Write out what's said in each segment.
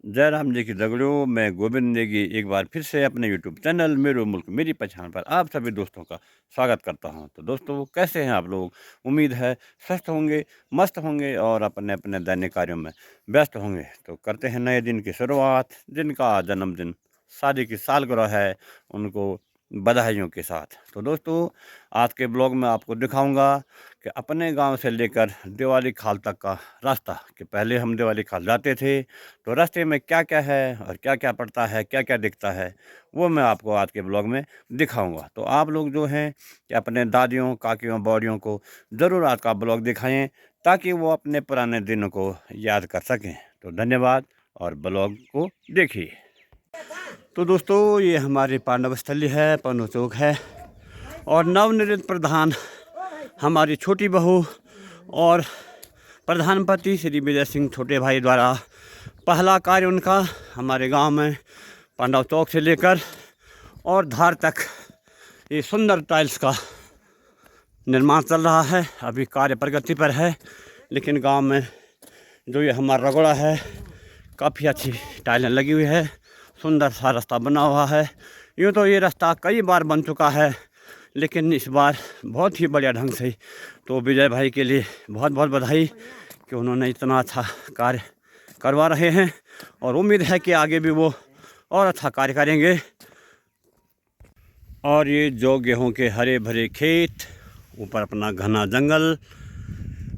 जय राम जी की दगड़ियों, मैं गोविंद नेगी एक बार फिर से अपने यूट्यूब चैनल मेरो मुल्क मेरी पहचान पर आप सभी दोस्तों का स्वागत करता हूं। तो दोस्तों, कैसे हैं आप लोग? उम्मीद है स्वस्थ होंगे, मस्त होंगे और अपने अपने दैनिक कार्यों में व्यस्त होंगे। तो करते हैं नए दिन की शुरुआत। जिनका जन्मदिन, शादी की सालगिरह है, उनको बधाइयों के साथ। तो दोस्तों, आज के ब्लॉग में आपको दिखाऊंगा कि अपने गांव से लेकर दिवाली खाल तक का रास्ता, कि पहले हम दिवाली खाल जाते थे तो रास्ते में क्या क्या है और क्या क्या पड़ता है, क्या क्या दिखता है, वो मैं आपको आज के ब्लॉग में दिखाऊंगा। तो आप लोग जो हैं कि अपने दादियों, काकियों, बौड़ियों को ज़रूर आज का ब्लॉग दिखाएं, ताकि वो अपने पुराने दिनों को याद कर सकें। तो धन्यवाद और ब्लॉग को देखिए। तो दोस्तों, ये हमारी पांडव स्थली है, पन्नू चौक है, और नवनिर्मित प्रधान हमारी छोटी बहू और प्रधानमंत्री श्री विजय सिंह छोटे भाई द्वारा पहला कार्य उनका हमारे गांव में पांडव चौक से लेकर और धार तक ये सुंदर टाइल्स का निर्माण चल रहा है। अभी कार्य प्रगति पर है, लेकिन गांव में जो ये हमारा रगड़ा है, काफ़ी अच्छी टाइलें लगी हुई है, सुंदर सा रास्ता बना हुआ है। यूँ तो ये रास्ता कई बार बन चुका है, लेकिन इस बार बहुत ही बढ़िया ढंग से। तो विजय भाई के लिए बहुत बहुत बधाई कि उन्होंने इतना अच्छा कार्य करवा रहे हैं, और उम्मीद है कि आगे भी वो और अच्छा कार्य करेंगे। और ये जो गेहूं के हरे भरे खेत, ऊपर अपना घना जंगल।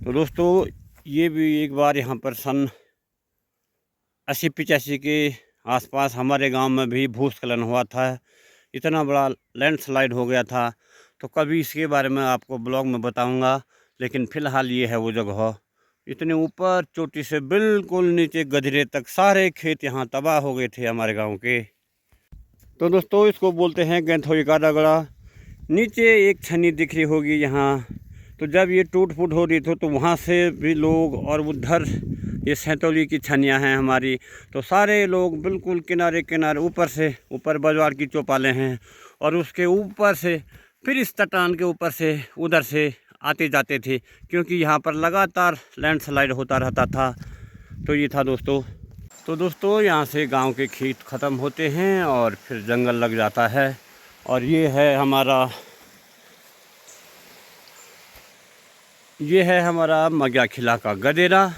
तो दोस्तों, ये भी एक बार यहाँ पर सन 80-85 के आसपास हमारे गांव में भी भूस्खलन हुआ था। इतना बड़ा लैंडस्लाइड हो गया था। तो कभी इसके बारे में आपको ब्लॉग में बताऊंगा, लेकिन फ़िलहाल ये है वो जगह। इतने ऊपर चोटी से बिल्कुल नीचे गधरे तक सारे खेत यहाँ तबाह हो गए थे हमारे गांव के। तो दोस्तों, इसको बोलते हैं गैंथोई का रगड़ा। नीचे एक छन्नी दिख रही होगी यहाँ। तो जब ये टूट फूट हो रही थी तो वहाँ से भी लोग, और उधर ये सैतौली की छनियाँ हैं हमारी, तो सारे लोग बिल्कुल किनारे किनारे ऊपर से, ऊपर बाजार की चौपालें हैं, और उसके ऊपर से फिर इस चट्टान के ऊपर से उधर से आते जाते थे, क्योंकि यहाँ पर लगातार लैंडस्लाइड होता रहता था। तो ये था दोस्तों। तो दोस्तों, यहाँ से गांव के खेत ख़त्म होते हैं और फिर जंगल लग जाता है। और ये है हमारा मग्या खिला का गदेरा।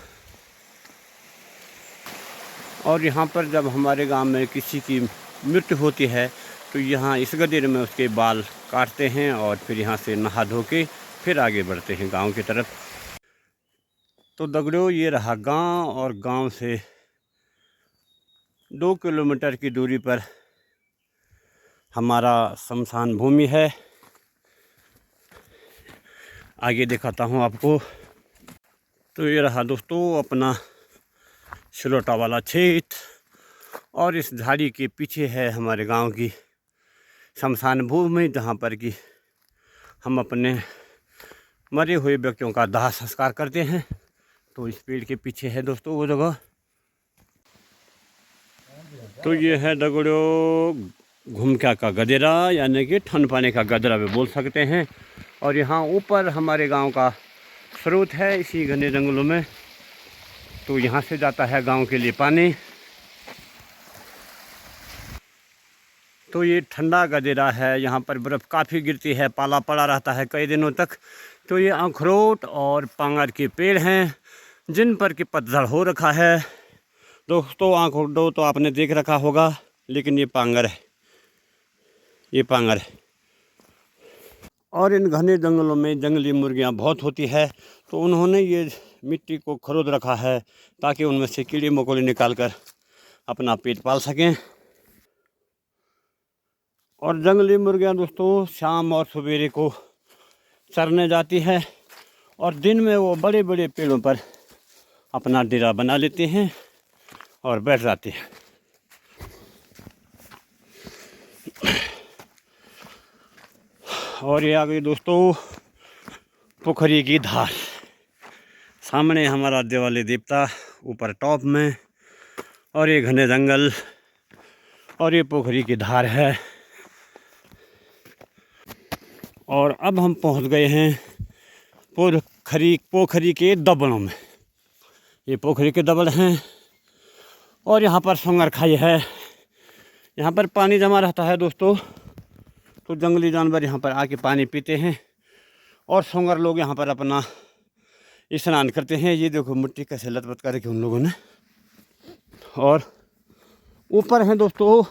और यहाँ पर जब हमारे गांव में किसी की मृत्यु होती है तो यहाँ इस गदेरे में उसके बाल काटते हैं, और फिर यहाँ से नहा धो के फिर आगे बढ़ते हैं गांव की तरफ। तो दगड़ियों, ये रहा गांव, और गांव से 2 किलोमीटर की दूरी पर हमारा शमशान भूमि है। आगे दिखाता हूँ आपको। तो ये रहा दोस्तों अपना सिलोटा वाला क्षेत्र, और इस झाड़ी के पीछे है हमारे गांव की शमशान भूमि, जहाँ पर कि हम अपने मरे हुए व्यक्तियों का दाह संस्कार करते हैं। तो इस पेड़ के पीछे है दोस्तों वो जगह। तो ये है दगड़ियों घुमक्या का गदेरा, यानी कि ठन पाने का गदरा भी बोल सकते हैं। और यहाँ ऊपर हमारे गांव का स्रोत है इसी घने जंगलों में। तो यहाँ से जाता है गांव के लिए पानी। तो ये ठंडा गदेरा है, यहाँ पर बर्फ़ काफ़ी गिरती है, पाला पड़ा रहता है कई दिनों तक। तो ये अखरोट और पांगर के पेड़ हैं, जिन पर कि पतझड़ हो रखा है। दोस्तों, अखरोट तो आपने देख रखा होगा, लेकिन ये पांगर है, ये पांगर है। और इन घने जंगलों में जंगली मुर्गियाँ बहुत होती है, तो उन्होंने ये मिट्टी को खोद रखा है ताकि उनमें से कीड़े मकोड़े निकाल कर अपना पेट पाल सकें। और जंगली मुर्गियाँ दोस्तों शाम और सवेरे को चरने जाती है, और दिन में वो बड़े बड़े पेड़ों पर अपना डेरा बना लेते हैं और बैठ जाते हैं। और ये आ गई दोस्तों पोखरी की धार। सामने हमारा दिवाली देवता ऊपर टॉप में, और ये घने जंगल, और ये पोखरी की धार है। और अब हम पहुंच गए हैं पोखरी के दबड़ों में। ये पोखरी के दबड़ हैं, और यहाँ पर सोंगर खाई है। यहाँ पर पानी जमा रहता है दोस्तों, तो जंगली जानवर यहाँ पर आके पानी पीते हैं और सोंगर लोग यहाँ पर अपना स्नान करते हैं। ये देखो मिट्टी कैसे लतपत कर रखी उन लोगों ने। और ऊपर है दोस्तों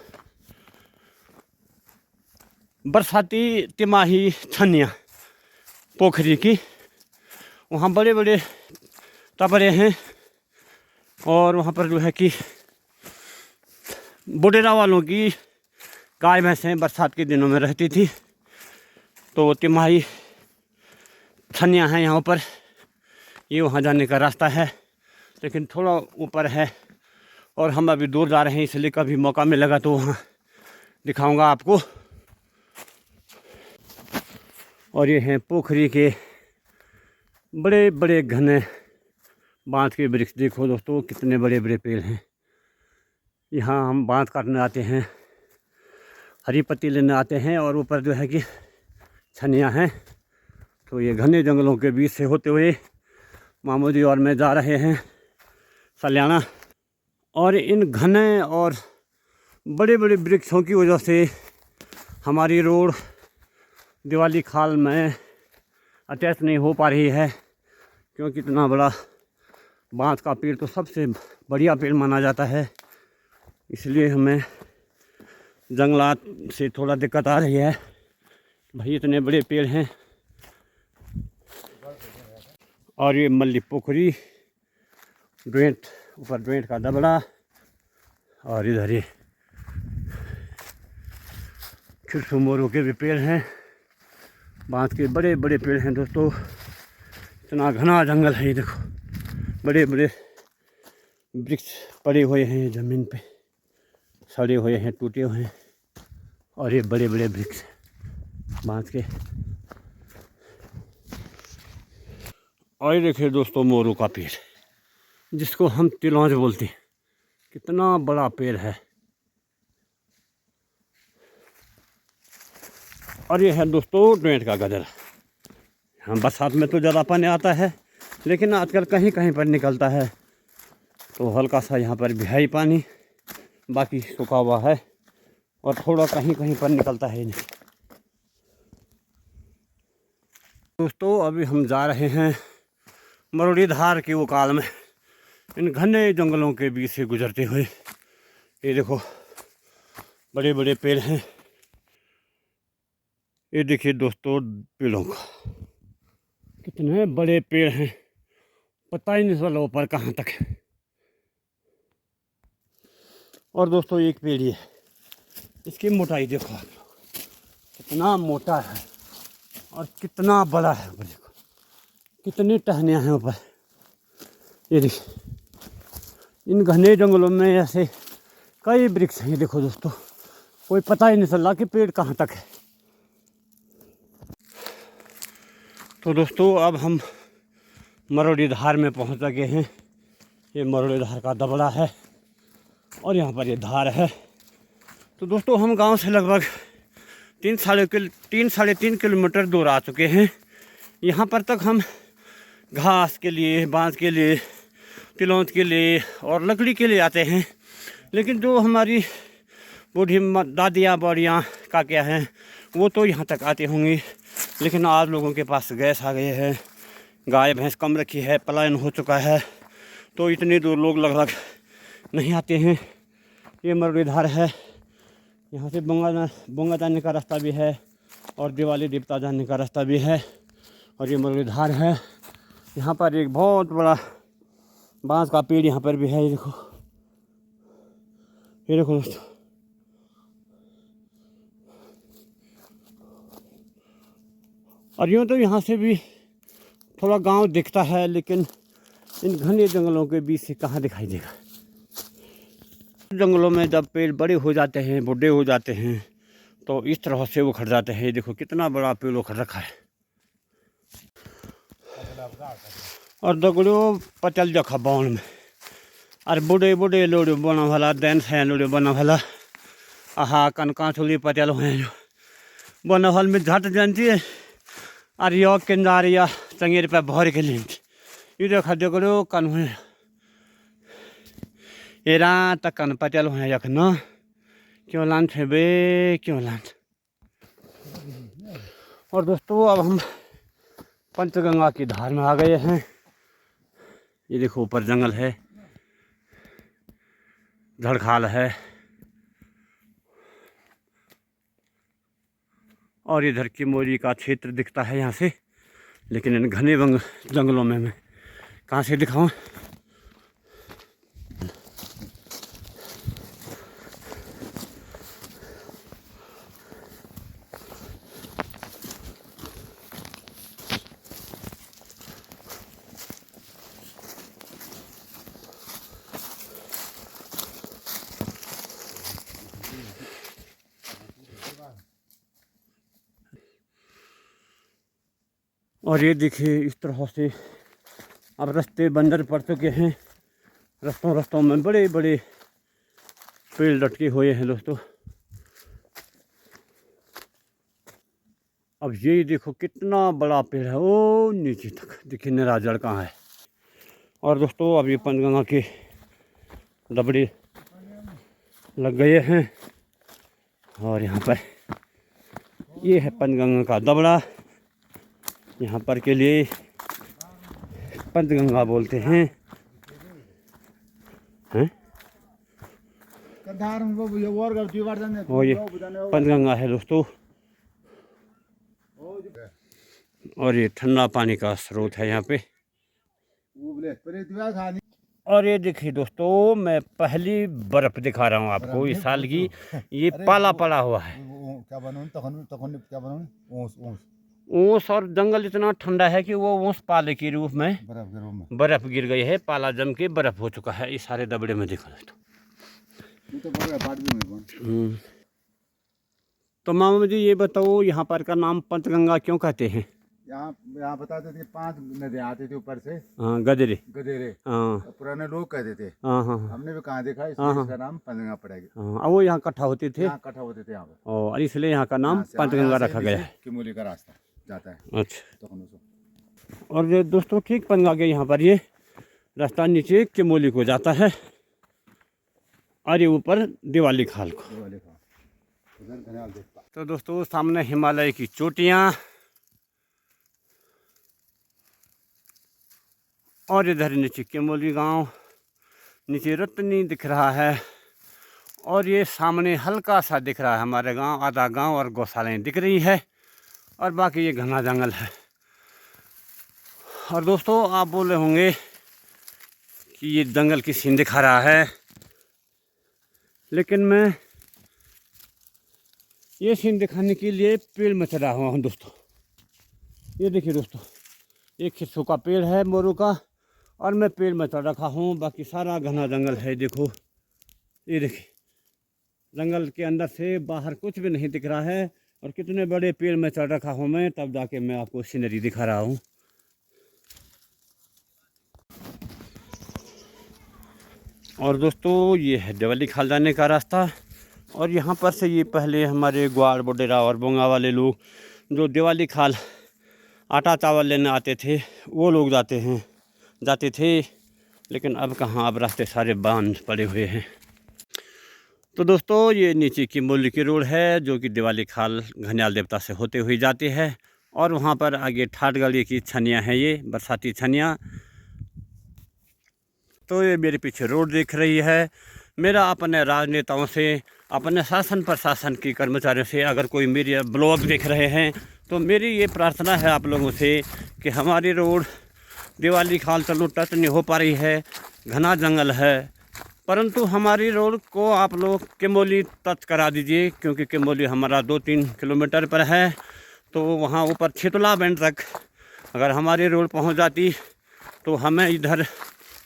बरसाती तिमाही छन्नियाँ पोखरी की, वहाँ बड़े बड़े टपरे हैं और वहाँ पर जो है कि बुडेरा वालों की गाय भैंसें बरसात के दिनों में रहती थी। तो तिमाही छन्नियाँ हैं यहाँ पर, ये वहाँ जाने का रास्ता है, लेकिन थोड़ा ऊपर है और हम अभी दूर जा रहे हैं, इसलिए कभी मौका मिलेगा तो वहाँ दिखाऊंगा आपको। और ये हैं पोखरी के बड़े बड़े घने बांध के वृक्ष। देखो दोस्तों कितने बड़े बड़े पेड़ हैं। यहाँ हम बांध काटने आते हैं, हरी पत्ती लेने आते हैं और ऊपर जो है कि छनियाँ हैं। तो ये घने जंगलों के बीच से होते हुए मामूदी और मैं जा रहे हैं सल्याना। और इन घने और बड़े बड़े वृक्षों की वजह से हमारी रोड दिवाली खाल में अटैच नहीं हो पा रही है, क्योंकि इतना बड़ा बांस का पेड़ तो सबसे बढ़िया पेड़ माना जाता है। इसलिए हमें जंगलात से थोड़ा दिक्कत आ रही है। भाई इतने बड़े पेड़ हैं। और ये मल्ली पोखरी, ड्वेंट, ऊपर ड्वेंट का दबड़ा, और इधर ये खिरसू मोरू के भी पेड़ हैं। बांस के बड़े बड़े पेड़ हैं दोस्तों। इतना घना जंगल है। ये देखो बड़े बड़े वृक्ष पड़े हुए हैं ज़मीन पे, सड़े हुए हैं, टूटे हुए हैं। और ये बड़े बड़े वृक्ष बांस के। और ये देखिए दोस्तों मोरू का पेड़, जिसको हम तिलौंज बोलते हैं। कितना बड़ा पेड़ है। और ये है दोस्तों ड्वेंट का गदर। हाँ, बरसात में तो ज़्यादा पानी आता है, लेकिन आजकल कहीं कहीं पर निकलता है। तो हल्का सा यहाँ पर भी है पानी, बाकी सूखा हुआ है और थोड़ा कहीं कहीं पर निकलता है नहीं। दोस्तों अभी हम जा रहे हैं मरोड़ी धार की उकाल में, इन घने जंगलों के बीच से गुजरते हुए। ये देखो बड़े बड़े पेड़ हैं। ये देखिए दोस्तों पेड़ों का, कितने बड़े पेड़ हैं, पता ही नहीं चला ऊपर कहाँ तक है। और दोस्तों एक पेड़ है, इसकी मोटाई देखो आप लोग, कितना मोटा है और कितना बड़ा है। ऊपर देखो कितनी टहनियाँ हैं ऊपर। ये देखिए इन घने जंगलों में ऐसे कई वृक्ष हैं। देखो दोस्तों कोई पता ही नहीं चल कि पेड़ कहाँ तक है। तो दोस्तों अब हम मरोड़ी धार में पहुंच गए हैं। ये मरोड़ी धार का दबड़ा है और यहाँ पर ये धार है। तो दोस्तों हम गांव से लगभग 3-3.5 किलोमीटर दूर आ चुके हैं। यहाँ पर तक हम घास के लिए, बांस के लिए, तिलौंज के लिए और लकड़ी के लिए आते हैं। लेकिन जो हमारी बूढ़ी दादियाँ बौड़ियाँ का क्या है, वो तो यहाँ तक आते होंगी। लेकिन आज लोगों के पास गैस आ गए हैं, गाय भैंस कम रखी है, पलायन हो चुका है, तो इतनी दूर लोग लगभग नहीं आते हैं। ये मरोड़ी धार है। यहाँ से बोंगा जाने का रास्ता भी है और दिवाली देवता जाने का रास्ता भी है। और ये मरोड़ी धार है। यहाँ पर एक बहुत बड़ा बांस का पेड़ यहाँ पर भी है। ये देखो दोस्तों। और यूँ तो यहाँ से भी थोड़ा गांव दिखता है, लेकिन इन घने जंगलों के बीच से कहाँ दिखाई देगा। जंगलों में जब पेड़ बड़े हो जाते हैं, बूढ़े हो जाते हैं, तो इस तरह से उखड़ जाते हैं। देखो कितना बड़ा पेड़ उखड़ रखा है। और दगड़ो पचल जखा बाउन में, और बूढ़े बूढ़े लोड़े बना भला, दैन से लोड़े बना भला, आहा कनका चुली पचल हुए जो बना भल में झट जानती है। और यो किनारिया चंगेर पे भर के लें। ये देखा दगड़ो कन हुए, एरा तक कन पटेल है यख न क्यों लान थे बे क्यों लान। और दोस्तों अब हम पंचगंगा की धार में आ गए हैं। ये देखो ऊपर जंगल है, झड़खाल है और इधर किमोली का क्षेत्र दिखता है यहाँ से, लेकिन इन घने जंगलों में मैं कहाँ से दिखाऊं। और ये देखिए इस तरह से अब रास्ते बंजर पड़ चुके हैं। रास्तों में बड़े बड़े पेड़ लटके हुए हैं दोस्तों। अब ये देखो कितना बड़ा पेड़ है, वो नीचे तक देखिए निराजड़ कहाँ है। और दोस्तों अब ये पंचगंगा के दबड़े लग गए हैं और यहाँ पर ये है पंचगंगा का दबड़ा। यहाँ पर के लिए पंचगंगा बोलते हैं। और ये पंचगंगा है दोस्तों। और ये ठंडा पानी का स्रोत है यहाँ पे। और ये देखिए दोस्तों मैं पहली बर्फ दिखा रहा हूँ आपको इस साल की। ये पाला पड़ा हुआ है। ऊँस और जंगल इतना ठंडा है कि वो ऊँस पाले के रूप में बर्फ गिर गई है। पाला जम के बर्फ हो चुका है इस सारे दबड़े में, देखो तो मामा जी ये बताओ यहाँ पर का नाम पंचगंगा क्यों कहते हैं? यहाँ बताते थे 5 नदियाँ आती थी ऊपर से। हाँ गदेरे हाँ पुराने लोग कहते थे। हाँ हाँ हमने भी कहाँ देखा, इसलिए इसका नाम पंचगंगा पड़ेगा। हाँ वो यहाँ इकट्ठा होते थे, इकट्ठा होते थे यहाँ पे, और इसलिए यहाँ का नाम पंचगंगा रखा गया है। किमोली का रास्ता जाता है। अच्छा और ये दोस्तों ठीक पंचगंगा के यहाँ पर ये रास्ता नीचे किमोली को जाता है और ये ऊपर दिवाली खाल को। तो दोस्तों सामने हिमालय की चोटियाँ और इधर नीचे किमोली गांव, नीचे रत्नी दिख रहा है और ये सामने हल्का सा दिख रहा है हमारे गांव, आधा गांव और गौशालाएँ दिख रही है और बाकी ये घना जंगल है। और दोस्तों आप बोल रहे होंगे कि ये जंगल की सीन दिखा रहा है, लेकिन मैं ये सीन दिखाने के लिए पेड़ में चढ़ा हुआ हूँ दोस्तों। ये देखिए दोस्तों एक खिस्सों का पेड़ है मोरू का और मैं पेड़ में चढ़ रखा हूँ, बाकी सारा घना जंगल है। देखो ये देखिए जंगल के अंदर से बाहर कुछ भी नहीं दिख रहा है और कितने बड़े पेड़ में चढ़ रखा हूँ मैं, तब जाके मैं आपको सीनरी दिखा रहा हूँ। और दोस्तों ये है दिवाली खाल जाने का रास्ता और यहाँ पर से ये पहले हमारे ग्वाड़ बोडेरा और बोंगा वाले लोग जो दिवाली खाल आटा चावल लेने आते थे वो लोग जाते थे, लेकिन अब कहाँ, अब रास्ते सारे बांध पड़े हुए हैं। तो दोस्तों ये नीचे किमोली की रोड है जो कि दिवाली खाल घनियाल देवता से होते हुए जाती है और वहाँ पर आगे ठाटगढ़ी की छनियाँ हैं, ये बरसाती छनियाँ। तो ये मेरे पीछे रोड दिख रही है। मेरा अपने राजनेताओं से, अपने शासन प्रशासन के कर्मचारियों से अगर कोई मेरी ब्लॉग देख रहे हैं तो मेरी ये प्रार्थना है आप लोगों से कि हमारी रोड दिवाली खाल चलो टच नहीं हो पा रही है, घना जंगल है, परंतु हमारी रोड को आप लोग किमोली टच करा दीजिए, क्योंकि किमोली हमारा 2-3 किलोमीटर पर है। तो वहाँ ऊपर छितला बैंड तक अगर हमारी रोड पहुँच जाती तो हमें इधर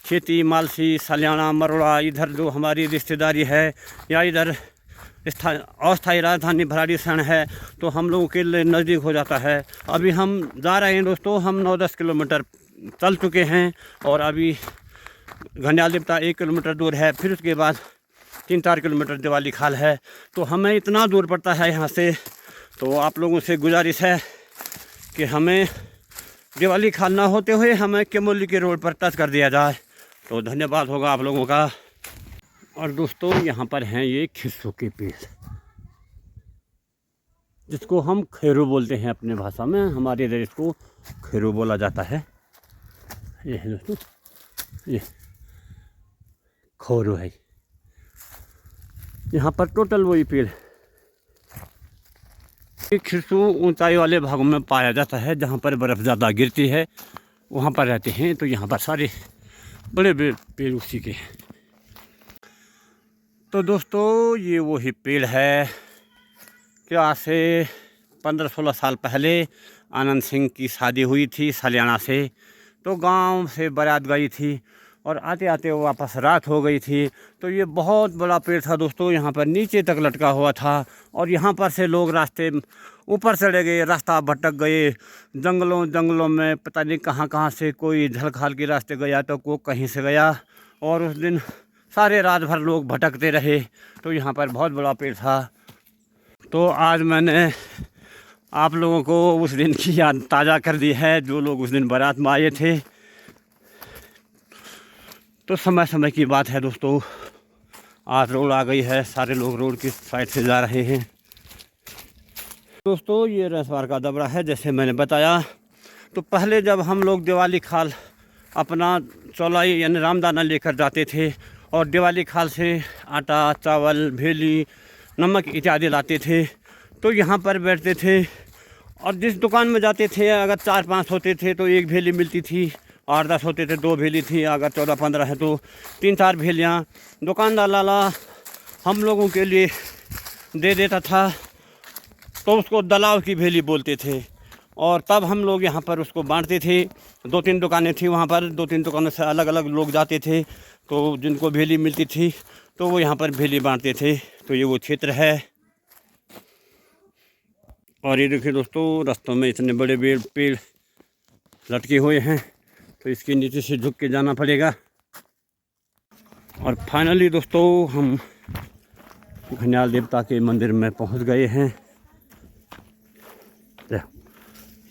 खेती मालसी सलियाना मरोड़ा इधर जो हमारी रिश्तेदारी है या इधर अस्थायी राजधानी भराड़ीसैंण है तो हम लोगों के लिए नज़दीक हो जाता है। अभी हम जा रहे हैं दोस्तों, हम 9-10 किलोमीटर चल चुके हैं और अभी घनियाल देवता 1 किलोमीटर दूर है, फिर उसके बाद 3-4 किलोमीटर दिवाली खाल है। तो हमें इतना दूर पड़ता है यहाँ से। तो आप लोगों से गुजारिश है कि हमें दिवाली खाल ना होते हुए हमें किमोली के रोड पर टच कर दिया जाए तो धन्यवाद होगा आप लोगों का। और दोस्तों यहाँ पर हैं ये खिस्सू के पेड़, जिसको हम खैरो बोलते हैं अपने भाषा में, हमारे इधर इसको खैरो बोला जाता है। ये है दोस्तों, ये खोरो है। यहाँ पर टोटल वही पेड़। ये खिस्सू ऊंचाई वाले भागों में पाया जाता है, जहाँ पर बर्फ़ ज़्यादा गिरती है वहाँ पर रहते हैं। तो यहाँ पर सारे बड़े बड़े पेड़ उसी के हैं। तो दोस्तों ये वही पेड़ है कि आज से 15-16 साल पहले आनंद सिंह की शादी हुई थी सलियाना से। तो गांव से बारात गई थी और आते आते वापस रात हो गई थी। तो ये बहुत बड़ा पेड़ था दोस्तों, यहाँ पर नीचे तक लटका हुआ था। और यहाँ पर से लोग रास्ते ऊपर चढ़े गए, रास्ता भटक गए जंगलों में, पता नहीं कहाँ कहाँ से। कोई झलखाल के रास्ते गया तो कोई कहीं से गया। और उस दिन सारे रात भर लोग भटकते रहे। तो यहाँ पर बहुत बड़ा पेड़ था। तो आज मैंने आप लोगों को उस दिन की याद ताज़ा कर दी है, जो लोग उस दिन बारात में आए थे। तो समय की बात है दोस्तों, आज रोड आ गई है, सारे लोग रोड की साइड से जा रहे हैं। दोस्तों ये रसवार का दबरा है, जैसे मैंने बताया। तो पहले जब हम लोग दिवाली खाल अपना चौलाई यानी रामदाना लेकर जाते थे और दिवाली खाल से आटा, चावल, भेली, नमक इत्यादि लाते थे, तो यहाँ पर बैठते थे। और जिस दुकान में जाते थे, अगर 4-5 होते थे तो एक भेली मिलती थी, 8-10 होते थे 2 भेली थी, अगर 14-15 है तो 3-4 भेलियाँ दुकानदार लाला हम लोगों के लिए दे देता था। तो उसको दलाव की भेली बोलते थे। और तब हम लोग यहाँ पर उसको बांटते थे। 2-3 दुकानें थी वहाँ पर, 2-3 दुकानों से अलग अलग लोग जाते थे। तो जिनको भेली मिलती थी तो वो यहाँ पर भेली बांटते थे। तो ये वो क्षेत्र है। और ये देखिए दोस्तों, रास्तों में इतने बड़े पेड़ लटके हुए हैं, तो इसके नीचे से झुक के जाना पड़ेगा। और फाइनली दोस्तों हम घनियाल देवता के मंदिर में पहुंच गए हैं।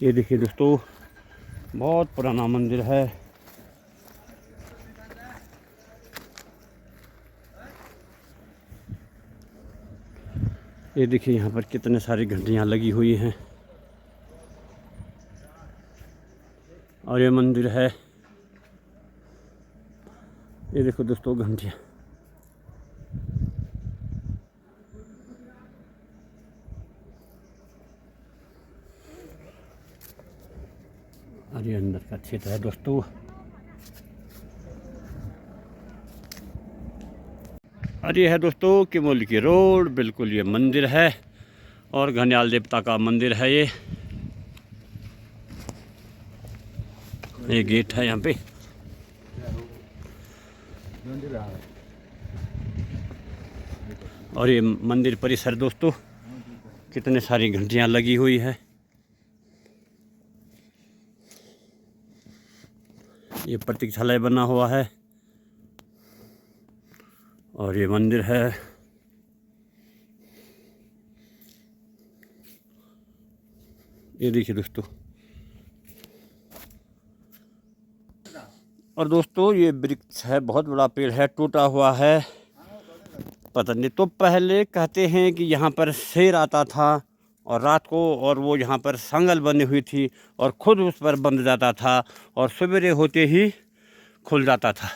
ये देखिए दोस्तों, बहुत पुराना मंदिर है। ये देखिए यहाँ पर कितने सारी घंटियाँ लगी हुई हैं। और ये मंदिर है। ये देखो दोस्तों घंटियाँ। और ये अंदर का क्षेत्र है दोस्तों। और ये है दोस्तों किमोली की रोड, बिल्कुल ये मंदिर है और घनियाल देवता का मंदिर है। ये गेट है यहाँ पे। और ये मंदिर परिसर दोस्तों, कितने सारी घंटियाँ लगी हुई है। ये प्रतीक्षालय बना हुआ है और ये मंदिर है। ये देखिए दोस्तों। और दोस्तों ये वृक्ष है, बहुत बड़ा पेड़ है, टूटा हुआ है, पता नहीं। तो पहले कहते हैं कि यहाँ पर शेर आता था और रात को, और वो यहाँ पर संगल बनी हुई थी और खुद उस पर बंध जाता था और सवेरे होते ही खुल जाता था।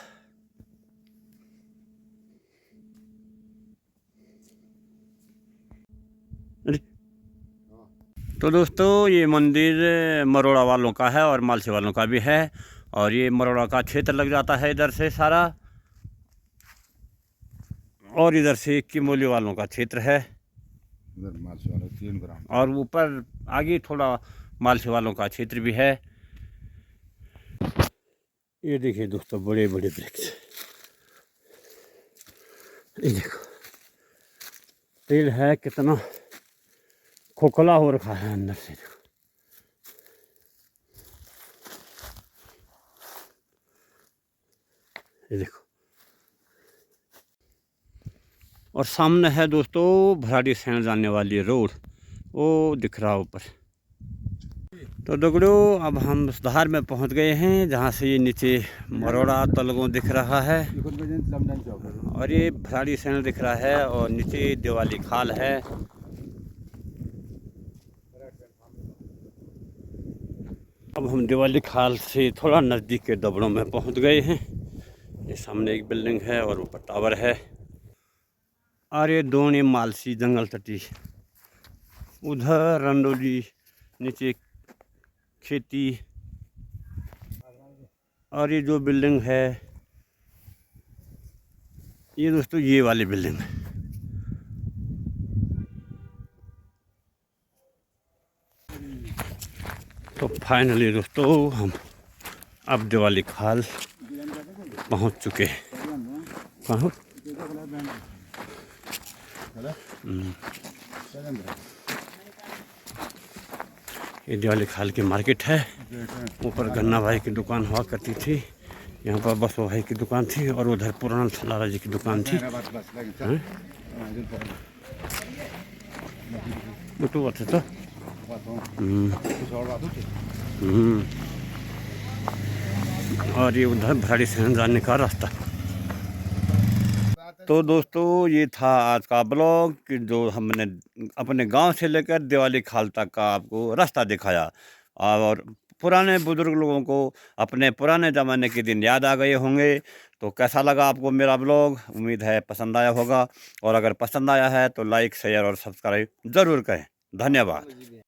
तो दोस्तों ये मंदिर मरोड़ा वालों का है और मालसे वालों का भी है। और ये मरोड़ा का क्षेत्र लग जाता है इधर से सारा, और इधर से किमोली वालों का क्षेत्र है। मालसे वाले 3 ग्राम। और ऊपर आगे थोड़ा मालसे वालों का क्षेत्र भी है। ये देखिए दोस्तों, बड़े बड़े वृक्ष। ये देखो पेड़ है, कितना खोखला हो रखा है अंदर से। देखो ये देखो। और सामने है दोस्तों भराड़ी सैन जाने वाली रोड, वो दिख रहा ऊपर। तो दगड़ियों अब हम सुधार में पहुंच गए हैं, जहां से ये नीचे मरोड़ा तलगों दिख रहा है और ये भराड़ी सैन दिख रहा है और नीचे दिवाली खाल है। अब हम दिवाली खाल से थोड़ा नज़दीक के दबड़ों में पहुंच गए हैं। ये सामने एक बिल्डिंग है और ऊपर टावर है और ये दोनी मालसी जंगल तटी, उधर रंडोली नीचे खेती और ये जो बिल्डिंग है ये दोस्तों ये वाली बिल्डिंग है। तो फाइनली दोस्तों हम अब दिवाली खाल पहुंच चुके हैं। कहाँ? ये दिवाली खाल की मार्केट है। ऊपर गन्ना भाई की दुकान हुआ करती थी, यहाँ पर बसो भाई की दुकान थी और उधर पुराना लाला जी की दुकान थी। बुटू बात है तो और ये उधर भराड़ी से जाने का रास्ता। तो दोस्तों ये था आज का ब्लॉग कि जो हमने अपने गांव से लेकर दिवाली खाल तक का आपको रास्ता दिखाया और पुराने बुजुर्ग लोगों को अपने पुराने ज़माने के दिन याद आ गए होंगे। तो कैसा लगा आपको मेरा ब्लॉग? उम्मीद है पसंद आया होगा और अगर पसंद आया है तो लाइक शेयर और सब्सक्राइब ज़रूर करें। धन्यवाद।